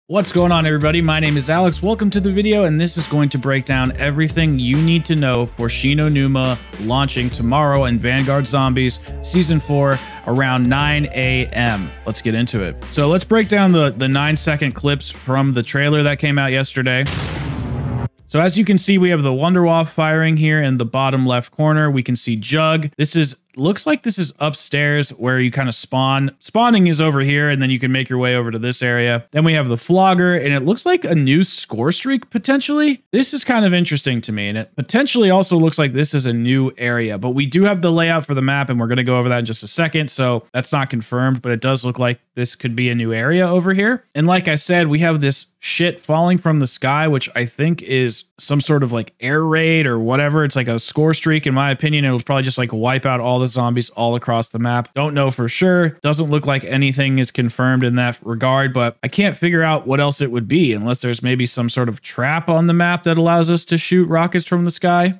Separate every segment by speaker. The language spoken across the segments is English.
Speaker 1: What's going on, everybody? My name is Alex. Welcome to the video, and this is going to break down everything you need to know for Shi No Numa launching tomorrow in Vanguard Zombies Season 4 around 9 a.m. Let's get into it. So let's break down the 9-second clips from the trailer that came out yesterday. So as you can see, we have the Wonderwolf firing here in the bottom left corner. We can see Jug. Looks like this is upstairs where you kind of spawn. Spawning is over here, and then you can make your way over to this area. Then we have the Flogger, and it looks like a new score streak, potentially. This is kind of interesting to me, and it potentially also looks like this is a new area. But we do have the layout for the map, and we're going to go over that in just a second, so that's not confirmed, but it does look like this could be a new area over here. And like I said, we have this shit falling from the sky, which I think is some sort of like air raid or whatever. It's like a score streak. In my opinion, it'll probably just like wipe out all the zombies all across the map. Don't know for sure. Doesn't look like anything is confirmed in that regard, but I can't figure out what else it would be unless there's maybe some sort of trap on the map that allows us to shoot rockets from the sky.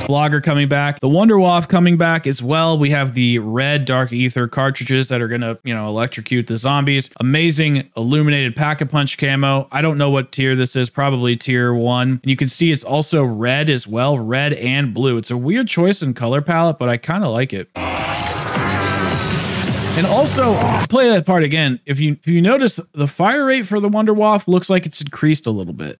Speaker 1: Flogger coming back, the Wonderwolf coming back as well. We have the red Dark Ether cartridges that are gonna, electrocute the zombies. Amazing illuminated Pack-a-Punch camo. I don't know what tier this is, probably tier 1. And you can see it's also red as well, red and blue. It's a weird choice in color palette, but I kind of like it. And also, play that part again. If you notice, the fire rate for the Wonderwolf looks like it's increased a little bit.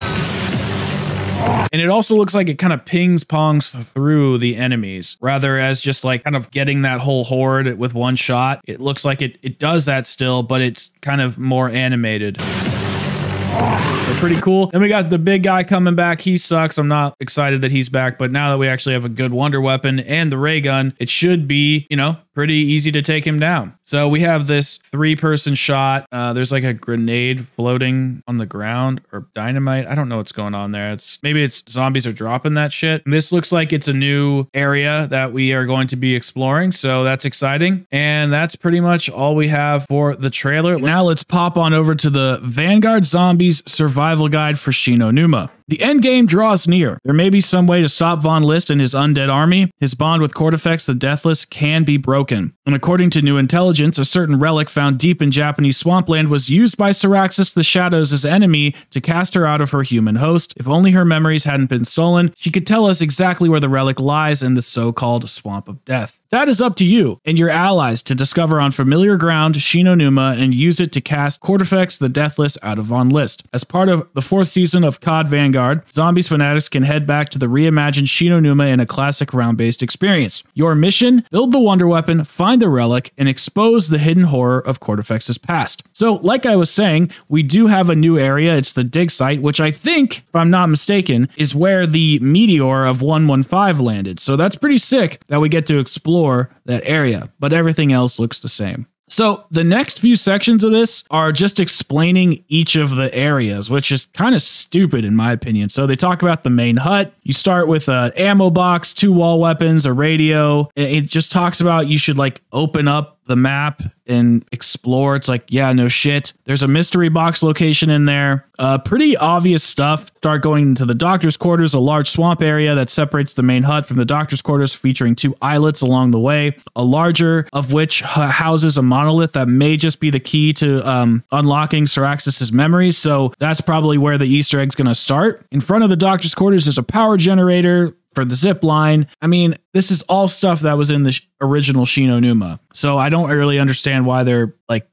Speaker 1: And it also looks like it kind of pings-pongs through the enemies, rather as just like kind of getting that whole horde with one shot. It looks like it does that still, but it's kind of more animated. They're pretty cool. Then we got the big guy coming back. He sucks. I'm not excited that he's back, but now that we actually have a good wonder weapon and the ray gun, it should be, pretty easy to take him down. So we have this 3-person shot. There's like a grenade floating on the ground, or dynamite. I don't know what's going on there. Maybe it's zombies are dropping that shit. This looks like it's a new area that we are going to be exploring, so that's exciting. And that's pretty much all we have for the trailer. Now let's pop on over to the Vanguard Zombies Survival Guide for Shi No Numa. The endgame draws near. There may be some way to stop Von List and his undead army. His bond with Cortifex the Deathless can be broken. And according to new intelligence, a certain relic found deep in Japanese swampland was used by Syraxis the Shadows' enemy to cast her out of her human host. If only her memories hadn't been stolen, she could tell us exactly where the relic lies in the so-called Swamp of Death. That is up to you and your allies to discover on familiar ground Shi No Numa and use it to cast Cortifex the Deathless out of Von List. As part of the 4th season of COD Vanguard, Zombies fanatics can head back to the reimagined Shi No Numa in a classic round-based experience. Your mission: build the wonder weapon, find the relic, and expose the hidden horror of Cortifex's past. So, like I was saying, we do have a new area. It's the dig site, which I think, if I'm not mistaken, is where the meteor of 115 landed. So that's pretty sick that we get to explore that area, but everything else looks the same. So the next few sections of this are just explaining each of the areas, which is kind of stupid in my opinion. So they talk about the main hut. You start with an ammo box, 2 wall weapons, a radio. It just talks about you should like open up the map and explore. It's like, yeah, no shit. There's a mystery box location in there. Pretty obvious stuff. Start going into the doctor's quarters, a large swamp area that separates the main hut from the doctor's quarters, featuring 2 islets along the way, a larger of which houses a monolith that may just be the key to unlocking Syraxis' memories. So that's probably where the Easter egg's going to start. In front of the doctor's quarters is a power generator for the zip line. I mean, this is all stuff that was in the original Shi No Numa. So I don't really understand why they're like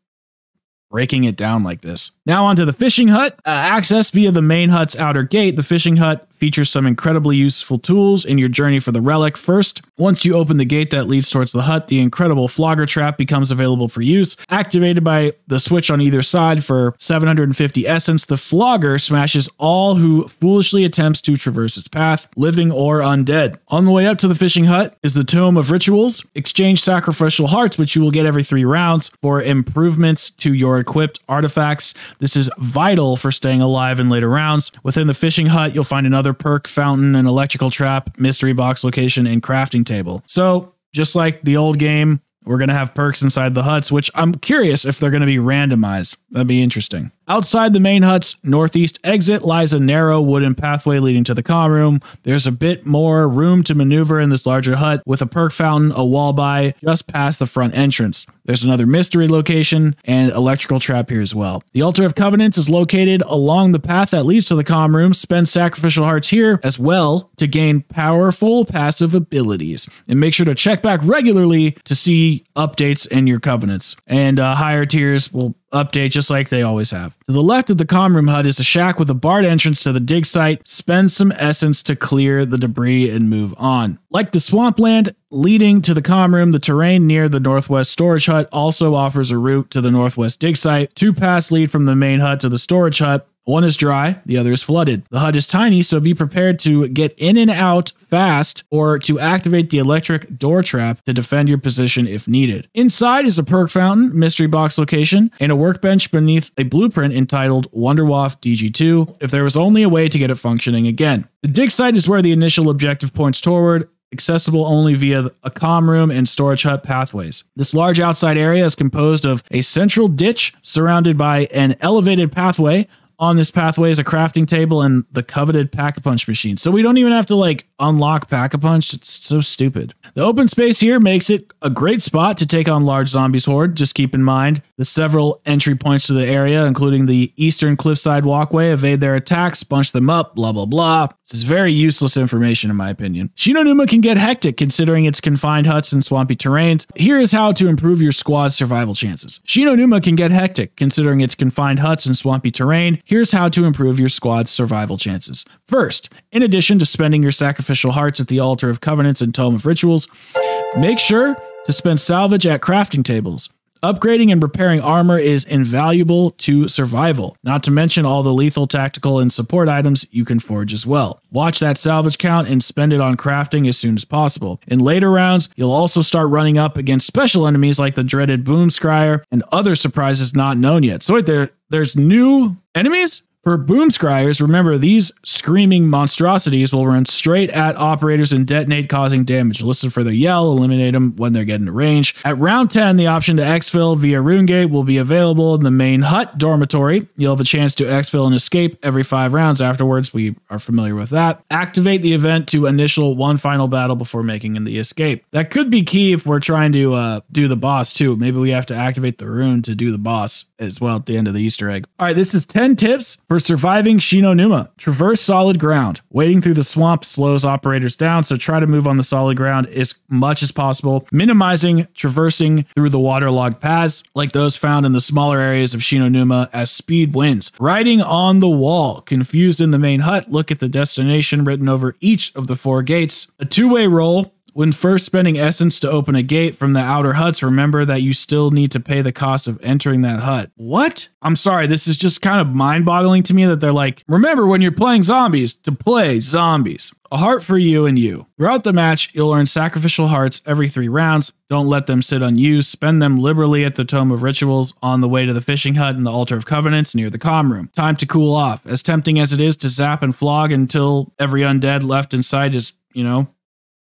Speaker 1: breaking it down like this. Now onto the fishing hut. Accessed via the main hut's outer gate, the fishing hut features some incredibly useful tools in your journey for the relic. First, once you open the gate that leads towards the hut, the incredible Flogger trap becomes available for use. Activated by the switch on either side for 750 essence, the Flogger smashes all who foolishly attempts to traverse its path, living or undead. On the way up to the fishing hut is the Tome of Rituals. Exchange sacrificial hearts, which you will get every 3 rounds, for improvements to your equipped artifacts. This is vital for staying alive in later rounds. Within the fishing hut, you'll find another perk, fountain, an electrical trap, mystery box location, and crafting table. So just like the old game, we're going to have perks inside the huts, which I'm curious if they're going to be randomized. That'd be interesting. Outside the main hut's northeast exit lies a narrow wooden pathway leading to the comm room. There's a bit more room to maneuver in this larger hut with a perk fountain, a wall by just past the front entrance. There's another mystery location and electrical trap here as well. The Altar of Covenants is located along the path that leads to the comm room. Spend sacrificial hearts here as well to gain powerful passive abilities. And make sure to check back regularly to see updates in your covenants. And higher tiers will update just like they always have. To the left of the comm room hut is a shack with a barred entrance to the dig site. Spend some essence to clear the debris and move on. Like the swampland leading to the comm room, the terrain near the northwest storage hut also offers a route to the northwest dig site. 2 paths lead from the main hut to the storage hut. One is dry, the other is flooded. The hut is tiny, so be prepared to get in and out fast or to activate the electric door trap to defend your position if needed. Inside is a perk fountain, mystery box location, and a workbench beneath a blueprint entitled Wonderwaff DG2 if there was only a way to get it functioning again. The dig site is where the initial objective points toward, accessible only via a comm room and storage hut pathways. This large outside area is composed of a central ditch surrounded by an elevated pathway. On this pathway is a crafting table and the coveted Pack-a-Punch machine. So we don't even have to like unlock Pack-a-Punch. It's so stupid. The open space here makes it a great spot to take on large zombies horde. Just keep in mind the several entry points to the area, including the eastern cliffside walkway. Evade their attacks, bunch them up, blah, blah, blah. This is very useless information in my opinion. Shinonuma can get hectic considering its confined huts and swampy terrains. Here is how to improve your squad's survival chances. Shinonuma can get hectic considering its confined huts and swampy terrain. Here's how to improve your squad's survival chances. First, in addition to spending your sacrificial hearts at the Altar of Covenants and Tome of Rituals, make sure to spend salvage at crafting tables. Upgrading and repairing armor is invaluable to survival, not to mention all the lethal, tactical, and support items you can forge as well. Watch that salvage count and spend it on crafting as soon as possible. In later rounds, you'll also start running up against special enemies like the dreaded Boom Scryer and other surprises not known yet. So wait, there's new enemies? For Boom Scryers, remember these screaming monstrosities will run straight at operators and detonate, causing damage. Listen for their yell, eliminate them when they're getting to range. At round 10, the option to exfil via Rune Gate will be available in the main hut dormitory. You'll have a chance to exfil and escape every 5 rounds afterwards. We are familiar with that. Activate the event to initial one final battle before making the escape. That could be key if we're trying to do the boss too. Maybe we have to activate the rune to do the boss as well at the end of the Easter egg. All right, this is 10 tips for surviving Shinonuma. Traverse solid ground. Wading through the swamp slows operators down, so try to move on the solid ground as much as possible, minimizing traversing through the waterlogged paths like those found in the smaller areas of Shinonuma as speed wins. Riding on the wall. Confused in the main hut, look at the destination written over each of the 4 gates. A 2-way roll. When first spending essence to open a gate from the outer huts, remember that you still need to pay the cost of entering that hut. What? I'm sorry, this is just kind of mind-boggling to me that they're like, remember when you're playing zombies to play zombies. A heart for you and you. Throughout the match, you'll earn sacrificial hearts every 3 rounds. Don't let them sit unused. Spend them liberally at the Tome of Rituals, on the way to the fishing hut, and the Altar of Covenants near the comm room. Time to cool off. As tempting as it is to zap and flog until every undead left inside is,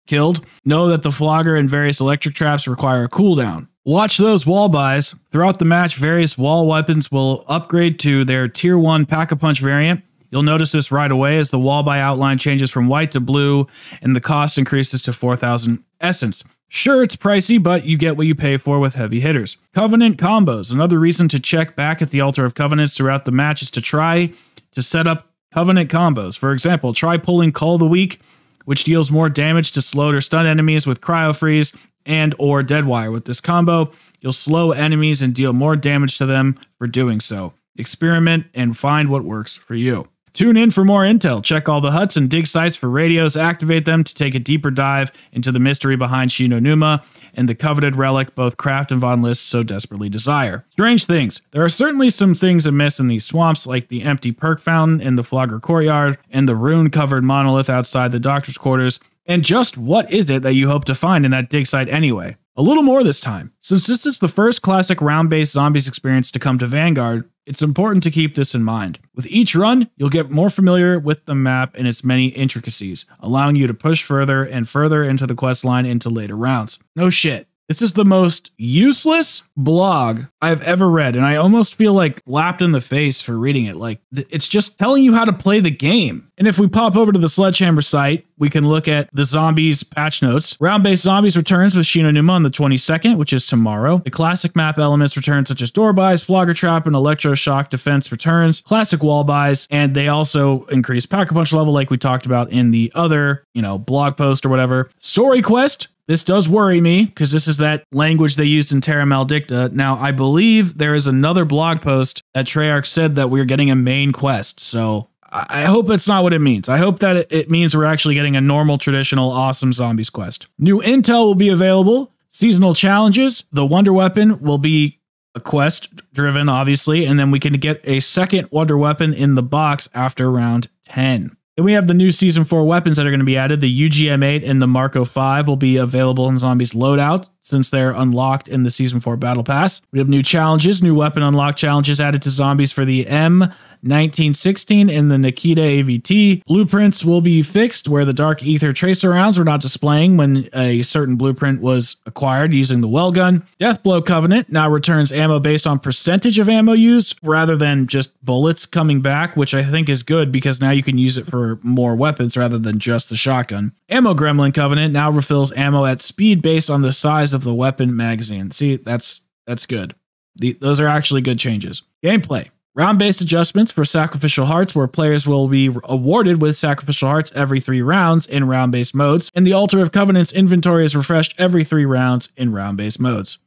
Speaker 1: killed, know that the flogger and various electric traps require a cooldown. Watch those wall buys. Throughout the match, various wall weapons will upgrade to their tier 1 Pack-a-Punch variant. You'll notice this right away as the wall buy outline changes from white to blue and the cost increases to 4,000 essence. Sure, it's pricey, but you get what you pay for with heavy hitters. Covenant combos. Another reason to check back at the Altar of Covenants throughout the match is to try to set up Covenant combos. For example, try pulling Call the Weak, which deals more damage to slowed or stunned enemies with Cryo Freeze and or Deadwire. With this combo, you'll slow enemies and deal more damage to them for doing so. Experiment and find what works for you. Tune in for more intel. Check all the huts and dig sites for radios. Activate them to take a deeper dive into the mystery behind Shinonuma and the coveted relic both Kraft and Von List so desperately desire. Strange things. There are certainly some things amiss in these swamps, like the empty perk fountain in the Flogger courtyard and the rune-covered monolith outside the doctor's quarters. And just what is it that you hope to find in that dig site anyway? A little more this time. Since this is the first classic round-based zombies experience to come to Vanguard, it's important to keep this in mind. With each run, you'll get more familiar with the map and its many intricacies, allowing you to push further and further into the quest line into later rounds. No shit. This is the most useless blog I've ever read, and I almost feel like slapped in the face for reading it. Like, it's just telling you how to play the game. And if we pop over to the Sledgehammer site, we can look at the zombies patch notes. Round-based zombies returns with Shinonuma on the 22nd, which is tomorrow. The classic map elements return, such as door buys, flogger trap, and electroshock defense returns. Classic wall buys, and they also increase Pack-a-Punch level like we talked about in the other, blog post or whatever. Story quest. This does worry me because this is that language they used in Terra Maldicta. Now, I believe there is another blog post that Treyarch said that we're getting a main quest. So I hope that's not what it means. I hope that it means we're actually getting a normal, traditional, awesome zombies quest. New intel will be available. Seasonal challenges. The Wonder Weapon will be a quest driven, obviously. And then we can get a second Wonder Weapon in the box after round 10. Then we have the new Season 4 weapons that are going to be added. The UGM-8 and the Marco 5 will be available in Zombies Loadout since they're unlocked in the Season 4 Battle Pass. We have new challenges, new weapon unlock challenges added to Zombies for the M1916 and the Nikita AVT. Blueprints will be fixed where the Dark Ether tracer rounds were not displaying when a certain blueprint was acquired using the well gun. Deathblow Covenant now returns ammo based on percentage of ammo used rather than just bullets coming back, which I think is good because now you can use it for more weapons rather than just the shotgun. Ammo Gremlin Covenant now refills ammo at speed based on the size of the weapon magazine. See, that's good. Those are actually good changes. Gameplay. Round-based adjustments for Sacrificial Hearts, where players will be awarded with Sacrificial Hearts every 3 rounds in round-based modes, and the Altar of Covenant's inventory is refreshed every 3 rounds in round-based modes.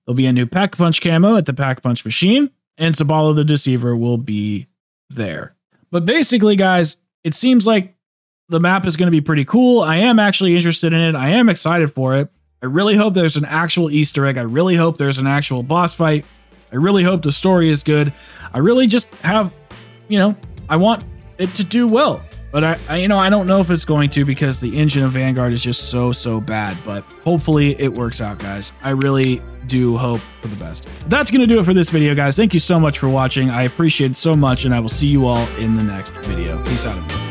Speaker 1: There'll be a new Pack-a-Punch camo at the Pack-a-Punch machine, and Zabala the Deceiver will be there. But basically, guys, it seems like the map is going to be pretty cool. I am actually interested in it. I am excited for it. I really hope there's an actual Easter egg. I really hope there's an actual boss fight. I really hope the story is good. I really just have, I want it to do well. But I don't know if it's going to because the engine of Vanguard is just so bad. But hopefully it works out, guys. I really do hope for the best. That's going to do it for this video, guys. Thank you so much for watching. I appreciate it so much, and I will see you all in the next video. Peace out, everyone.